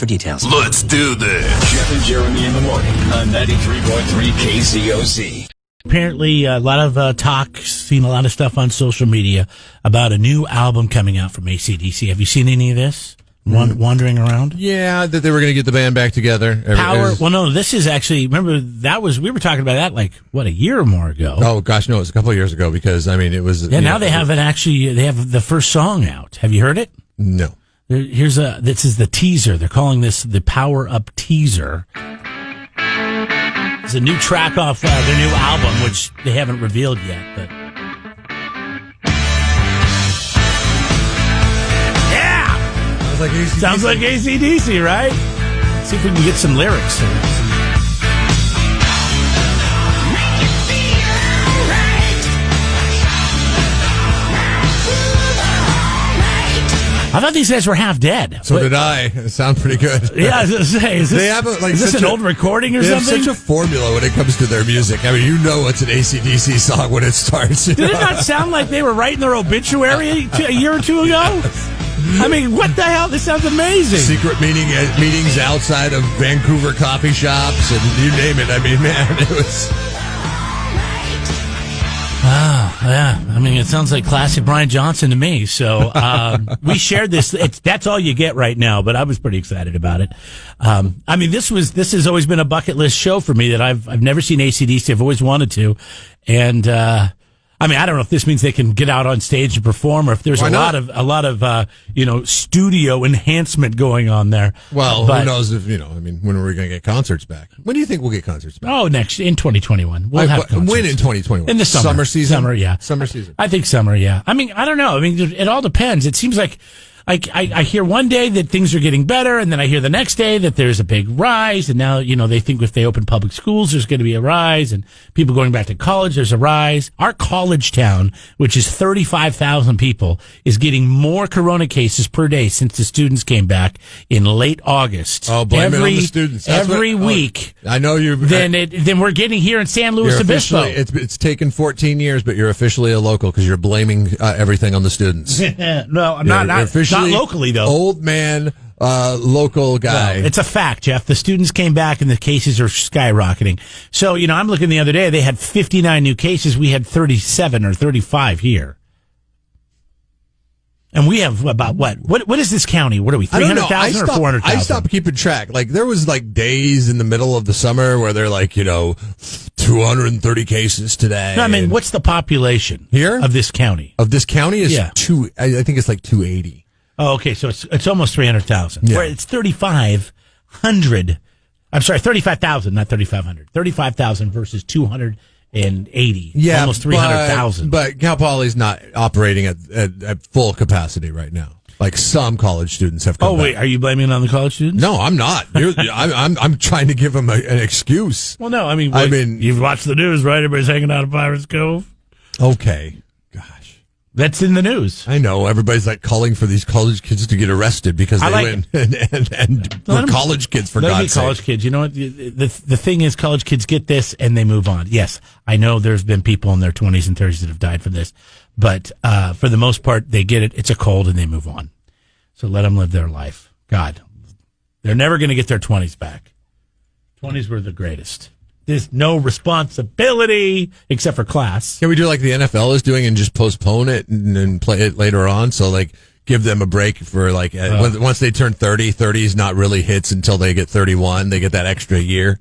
for details. Let's do this. Jeff and Jeremy in the morning on 93.3 KCOC. Apparently, a lot of talk, seen a lot of stuff on social media about a new album coming out from AC/DC. Have you seen any of this? Wandering around? Yeah, that they were going to get the band back together. Well, no, this is actually, remember, we were talking about that a year or more ago. Oh, gosh, no, it was a couple of years ago because, I mean, it was... Yeah, now they have the first song out. Have you heard it? No. This is the teaser. They're calling this the Power Up Teaser. It's a new track off their new album, which they haven't revealed yet, but... Sounds like AC/DC, right? Let's see if we can get some lyrics. I thought these guys were half dead. So did I. It sounds pretty good. Yeah, I was going to say, is this an old recording or something? They have such a formula when it comes to their music. I mean, you know it's an AC/DC song when it starts. Did it not sound like they were writing their obituary a year or two ago? I mean, what the hell? This sounds amazing. Secret meetings outside of Vancouver coffee shops and you name it. I mean, man, it was... Yeah. I mean, it sounds like classic Brian Johnson to me. So we shared this. That's all you get right now, but I was pretty excited about it. I mean, this has always been a bucket list show for me that I've never seen AC/DC. I've always wanted to. And I mean, I don't know if this means they can get out on stage and perform, or if there's a lot of studio enhancement going on there. Well, who knows if I mean, when are we going to get concerts back? When do you think we'll get concerts back? Oh, in 2021. We'll have concerts. When in 2021? In the summer season. Summer, yeah. Summer season. I think summer, yeah. I mean, I don't know. I mean, it all depends. It seems like. I hear one day that things are getting better, and then I hear the next day that there's a big rise, and now, they think if they open public schools, there's going to be a rise, and people going back to college, there's a rise. Our college town, which is 35,000 people, is getting more corona cases per day since the students came back in late August. Oh, blame it on the students. Every week. I know you. Then we're getting here in San Luis Obispo. It's taken 14 years, but you're officially a local because you're blaming everything on the students. No, I'm not officially. Not locally, though. Old man, local guy. No, it's a fact, Jeff. The students came back and the cases are skyrocketing. So, I'm looking the other day, they had 59 new cases. We had 37 or 35 here. And we have about what? What is this county? What are we, 300,000 or 400,000? I stopped keeping track. There was days in the middle of the summer where they're 230 cases today. No, I mean, what's the population here of this county? Of this county is I think it's 280. Oh, okay. So it's almost 300,000. Yeah. Where it's 3,500. I'm sorry, 35,000, not 3,500. 35,000 versus 280. Yeah, almost 300,000. But Cal Poly's not operating at full capacity right now. Some college students have come back. Wait, are you blaming it on the college students? No, I'm not. I'm trying to give them an excuse. Well, no, I mean, you've watched the news, right? Everybody's hanging out at Pirates Cove. Okay. That's in the news. I know. Everybody's calling for these college kids to get arrested because they win. And we're college kids, for God's sake. College kids. You know what? The thing is, college kids get this and they move on. Yes, I know there's been people in their 20s and 30s that have died from this. But for the most part, they get it. It's a cold and they move on. So let them live their life. God, they're never going to get their 20s back. 20s were the greatest. There's no responsibility except for class. Can we do like the NFL is doing and just postpone it and play it later on? So give them a break for once they turn 30, 30 is not really hits until they get 31. They get that extra year.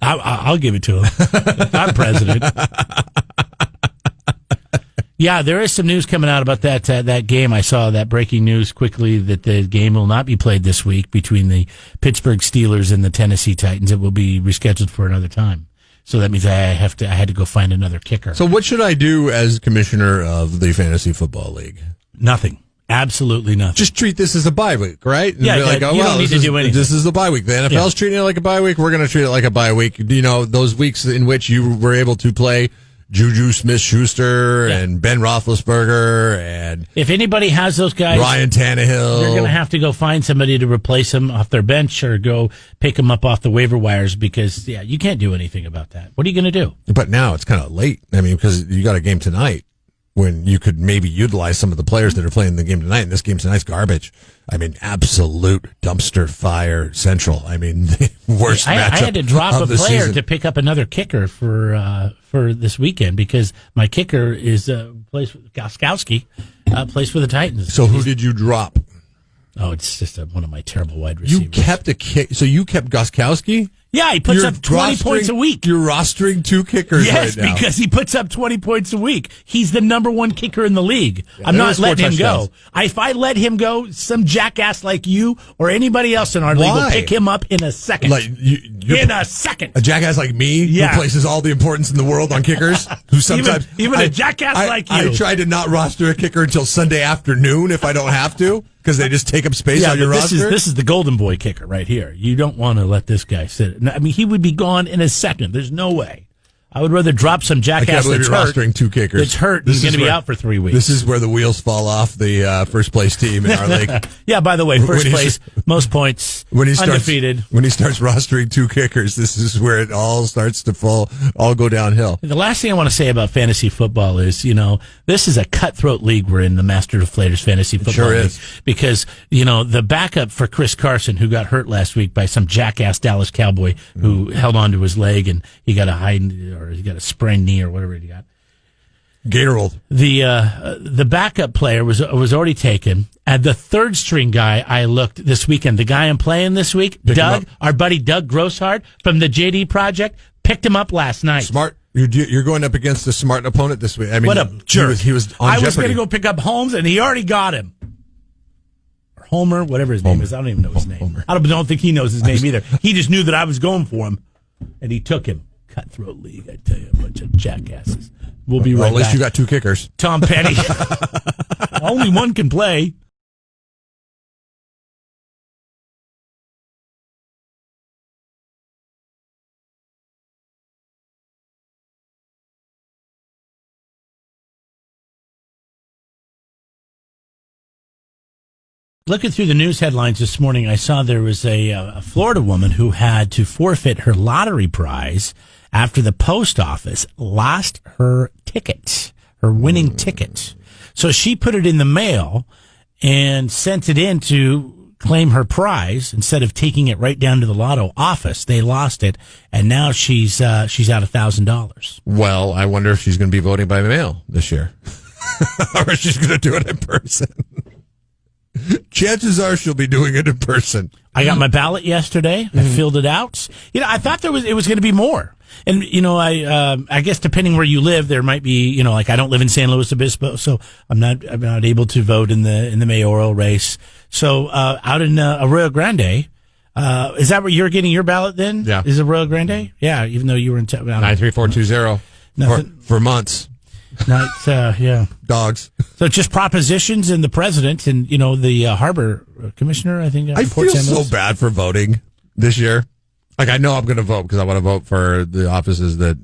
I'll give it to them. If I'm president. Yeah, there is some news coming out about that game. I saw that breaking news quickly that the game will not be played this week between the Pittsburgh Steelers and the Tennessee Titans. It will be rescheduled for another time. So that means I had to go find another kicker. So what should I do as commissioner of the Fantasy Football League? Nothing. Absolutely nothing. Just treat this as a bye week, right? And yeah, you don't need to do anything. This is the bye week. The NFL's treating it like a bye week. We're going to treat it like a bye week. Those weeks in which you were able to play Juju Smith-Schuster and Ben Roethlisberger and if anybody has those guys, Ryan Tannehill, you're going to have to go find somebody to replace them off their bench or go pick them up off the waiver wires because you can't do anything about that. What are you going to do? But now it's kind of late. I mean, because you got a game tonight. when you could maybe utilize some of the players that are playing the game tonight. And this game tonight's garbage. I mean, absolute dumpster fire central. I mean, the worst matchup. I had to drop a player season. to pick up another kicker for this weekend because my kicker is plays with Goskowski, plays for the Titans. So who did you drop? Oh, it's just one of my terrible wide receivers. You kept a kick. So you kept Goskowski? Yeah, he puts up 20 points a week. You're rostering 2 kickers right now. Yes, because he puts up 20 points a week. He's the number 1 kicker in the league. Yeah, I'm not letting him touchdowns. go. If I let him go, some jackass like you or anybody else in our league will pick him up in a second. In a second. A jackass like me who places all the importance in the world on kickers? Who sometimes even a jackass like you. I try to not roster a kicker until Sunday afternoon if I don't have to. Because they just take up space on your roster? This is the golden boy kicker right here. You don't want to let this guy sit. I mean, he would be gone in a second. There's no way. I would rather drop some jackass that's hurt. Rostering 2 kickers. That's hurt. He's going to be out for 3 weeks. This is where the wheels fall off the first place team in our league. Yeah, by the way, first place, most points, undefeated. When he starts rostering 2 kickers, this is where it all starts to all go downhill. The last thing I want to say about fantasy football is, this is a cutthroat league we're in, the Master Deflators Fantasy Football League. Is. Because, the backup for Chris Carson, who got hurt last week by some jackass Dallas Cowboy who held onto his leg and he got a sprained knee or whatever he got. Gatorade. The backup player was already taken. And the third string guy I looked this weekend, the guy I'm playing this week, our buddy Doug Grosshardt from the JD Project, picked him up last night. Smart. You're going up against a smart opponent this week. I mean, what a jerk. He was on I Jeopardy. was going to go pick up Holmes, and he already got him. Or Homer, whatever his name is. I don't even know his name. Homer. I don't think he knows his name either. He just knew that I was going for him, and he took him. Cutthroat league, I tell you, a bunch of jackasses. We'll be right back. At least you got 2 kickers. Tom Petty. Only one can play. Looking through the news headlines this morning, I saw there was a Florida woman who had to forfeit her lottery prize after the post office lost her ticket, her winning ticket. So she put it in the mail and sent it in to claim her prize instead of taking it right down to the lotto office. They lost it, and now she's out $1,000. Well, I wonder if she's going to be voting by mail this year, or if she's going to do it in person. Chances are she'll be doing it in person. I got my ballot yesterday. I filled it out. I thought it was going to be more. And, I guess depending where you live, there might be, like I don't live in San Luis Obispo, so I'm not able to vote in the mayoral race. So, out in Arroyo Grande, is that where you're getting your ballot then? Yeah. Is it Arroyo Grande? Yeah, even though you were in 93420 for months. Yeah. Dogs. So just propositions and the president and, the harbor commissioner, I think. I feel so bad for voting this year. Like, I know I'm going to vote because I want to vote for the offices that,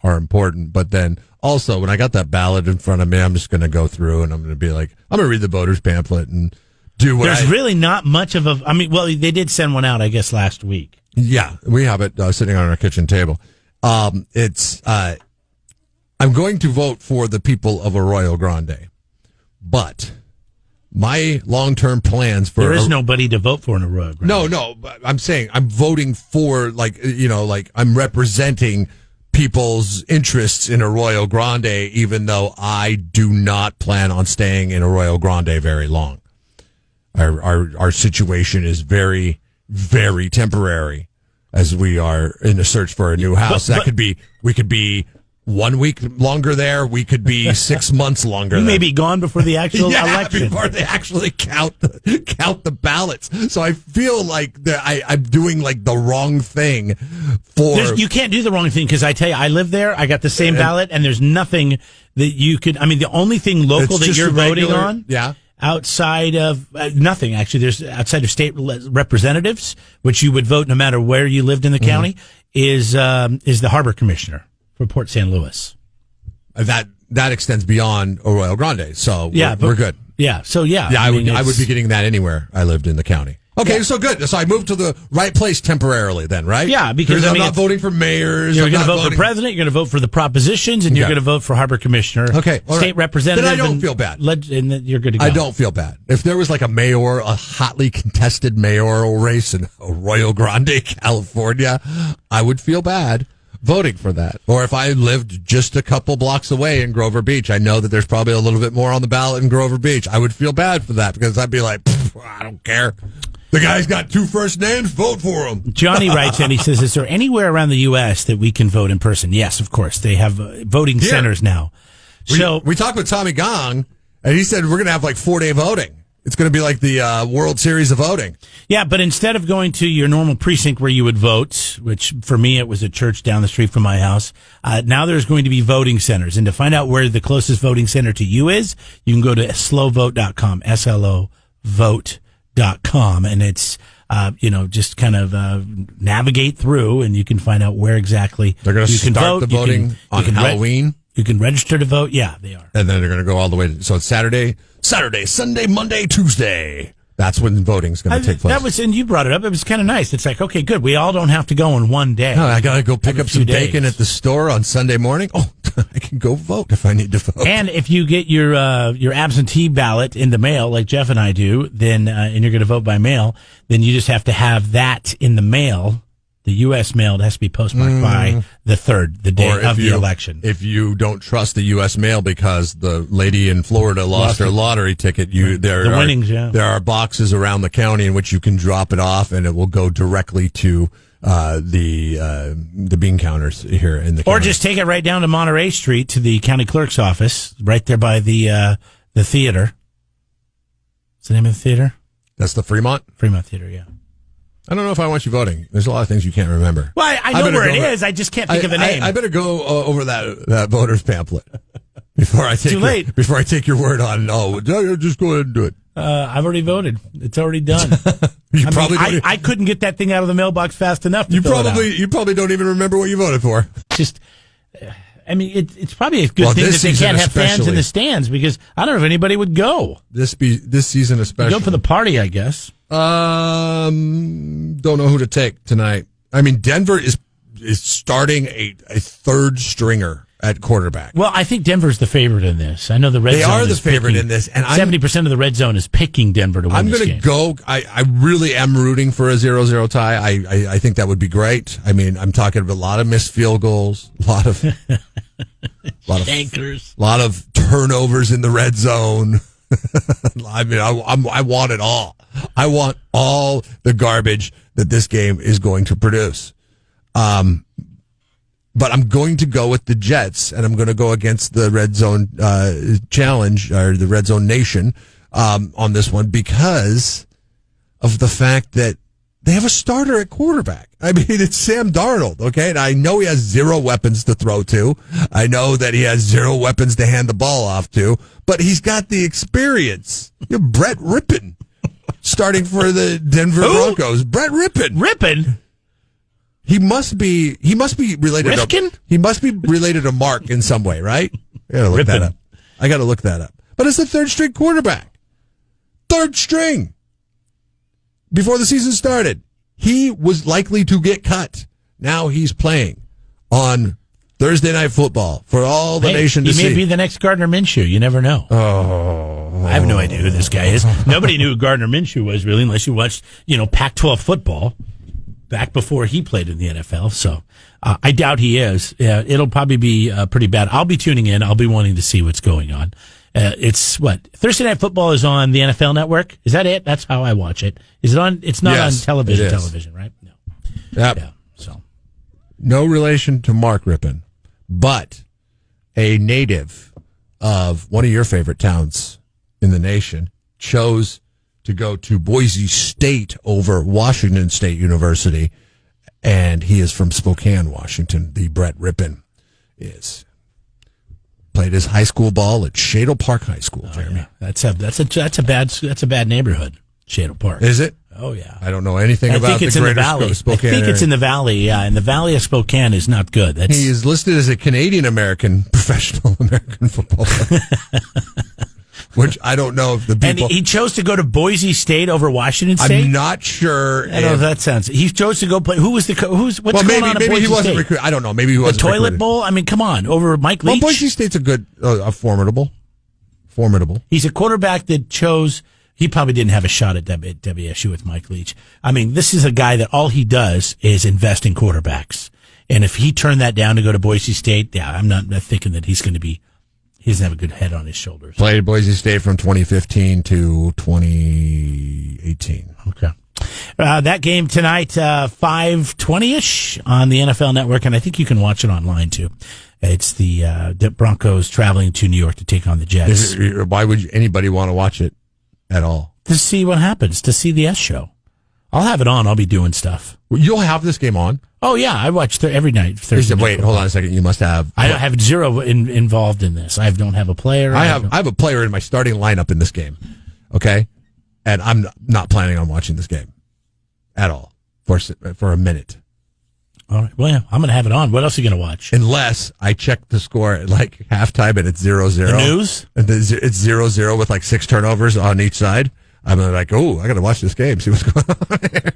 are important. But then also, when I got that ballot in front of me, I'm just going to go through and I'm going to be like, I'm going to read the voter's pamphlet and do what There's really not much of they did send one out, I guess, last week. Yeah, we have it sitting on our kitchen table. I'm going to vote for the people of Arroyo Grande, but my long-term plans for... There is nobody to vote for in Arroyo Grande. No, but I'm saying I'm voting for, I'm representing people's interests in Arroyo Grande, even though I do not plan on staying in Arroyo Grande very long. Our situation is very, very temporary as we are in a search for a new house. We could be 1 week longer there. We could be 6 months longer. You may be gone before the actual election. Before they actually count the ballots. So I feel like I'm doing the wrong thing. You can't do the wrong thing because I tell you, I live there. I got the same ballot, and there's nothing that you could. I mean, the only thing local that you're voting on, outside of nothing actually. There's outside of state representatives, which you would vote no matter where you lived in the county, is the harbor commissioner for Port San Luis. That extends beyond Arroyo Grande, so we're good. Yeah, so I would be getting that anywhere I lived in the county. Okay, Yeah. so good. So I moved to the right place temporarily then, right? Yeah, because I'm not voting for mayors. You're I'm going to not vote for president. You're going to vote for the propositions, and you're Okay. going to vote for harbor commissioner. Okay, all state right. representative. Then I don't feel bad. And then you're good to go. I don't feel bad. If there was like a hotly contested mayoral race in Arroyo Grande, California, I would feel bad voting for that. Or if I lived just a couple blocks away in Grover Beach, I know that there's probably a little bit more on the ballot in Grover Beach. I would feel bad for that because I'd be like, I don't care. The guy's got 2 first names. Vote for him. Johnny writes in, he says, is there anywhere around the U.S. that we can vote in person? Yes, of course. They have voting centers now. We talked with Tommy Gong, and he said we're going to have like 4-day voting. It's going to be like the World Series of voting. Yeah, but instead of going to your normal precinct where you would vote, which for me it was a church down the street from my house, now there's going to be voting centers. And to find out where the closest voting center to you is, you can go to slowvote.com, S-L-O vote.com. And it's, just kind of navigate through, and you can find out where exactly They're going to start the voting on Halloween. You can register to vote. Yeah, they are. And then they're going to go all the way so it's Saturday, Sunday, Monday, Tuesday. That's when voting's going to take place. And you brought it up. It was kind of nice. It's like, okay, good. We all don't have to go in one day. No, I got to go pick up some bacon days at the store on Sunday morning. Oh, I can go vote if I need to vote. And if you get your absentee ballot in the mail, like Jeff and I do, then and you're going to vote by mail, then you just have to have that in the mail. The U.S. mail has to be postmarked by the 3rd, the day of the election. If you don't trust the U.S. mail because the lady in Florida lost her lottery ticket, winnings, yeah. There are boxes around the county in which you can drop it off, and it will go directly to the bean counters here in the county. Or just take it right down to Monterey Street to the county clerk's office, right there by the theater. What's the name of the theater? That's the Fremont Theater, yeah. I don't know if I want you voting. There's a lot of things you can't remember. Well, I know where it is. I just can't think of the name. I better go over that voter's pamphlet before I take Too late. Before I take your word on. Oh, just go ahead and do it. I've already voted. It's already done. I couldn't get that thing out of the mailbox fast enough. You probably don't even remember what you voted for. Just. It's probably a good thing that they can't have fans in the stands because I don't know if anybody would go. This season especially. Go for the party, I guess. Don't know who to take tonight. I mean, Denver is starting a third stringer at quarterback. Well, I think Denver's the favorite in this. I know the red zone. They are the favorite in this, and 70% of the red zone is picking Denver to win this game. I'm going to go. I really am rooting for a 0-0 tie. I think that would be great. I mean, I'm talking about a lot of missed field goals, a lot of anchors, a lot of turnovers in the red zone. I mean, I want it all. I want all the garbage that this game is going to produce. But I'm going to go with the Jets, and I'm going to go against the Red Zone Challenge, or the Red Zone Nation, on this one because of the fact that they have a starter at quarterback. I mean, it's Sam Darnold, okay? And I know he has 0 weapons to throw to. I know that he has 0 weapons to hand the ball off to, but he's got the experience. You know, Brett Rippon starting for the Denver Broncos. Brett Rippon. Rippon? He must be related Rifkin? He must be related to Mark in some way, right? I gotta look that up. I gotta look that up. But it's the 3rd string quarterback. 3rd string. Before the season started, he was likely to get cut. Now he's playing on Thursday Night Football for all the nation to see. He may be the next Gardner Minshew. You never know. Oh. I have no idea who this guy is. Nobody knew who Gardner Minshew was, really, unless you watched, Pac-12 football back before he played in the NFL. So I doubt he is. It'll probably be pretty bad. I'll be tuning in. I'll be wanting to see what's going on. It's Thursday Night Football is on the NFL Network. Is that it? That's how I watch it. Is it on? It's not on television. Television, right? No. Yep. Yeah. So, no relation to Mark Rippon, but a native of one of your favorite towns in the nation chose to go to Boise State over Washington State University, and he is from Spokane, Washington. The Brett Rippon is. Played his high school ball at Shadle Park High School, Jeremy. Yeah. That's a bad neighborhood, Shadle Park. Is it? Oh yeah. I don't know anything about the greater Spokane I think area. it's in the valley. Yeah, and the valley of Spokane is not good. He is listed as a Canadian American professional American footballer. which I don't know if the And people. he chose to go to Boise State over Washington State. I'm not sure. I don't know if that sounds. He chose to go play. What's Well, going on at maybe Boise he wasn't State? recruited. I don't know. Maybe he The wasn't toilet recruited. bowl. I mean, come on, over Mike Well, Leach. Boise State's a formidable. He's a quarterback that chose. He probably didn't have a shot at WSU with Mike Leach. I mean, this is a guy that all he does is invest in quarterbacks. And if he turned that down to go to Boise State, yeah, I'm not thinking that he doesn't have a good head on his shoulders. Played at Boise State from 2015 to 2018. Okay. That game tonight, 5:20-ish on the NFL Network, and I think you can watch it online too. It's the Broncos traveling to New York to take on the Jets. Why would anybody want to watch it at all? To see what happens, to see the S show. I'll have it on. I'll be doing stuff. Well, you'll have this game on. Oh, yeah. I watch every night. Thursday. Wait, hold on a second. You must have. I have zero involved in this. I don't have a player. I have a player in my starting lineup in this game. Okay? And I'm not planning on watching this game at all for a minute. All right. Well, yeah, I'm going to have it on. What else are you going to watch? Unless I check the score at like halftime and it's 0-0. The news? And it's 0-0 with like 6 turnovers on each side. I'm like, oh, I got to watch this game, see what's going on here.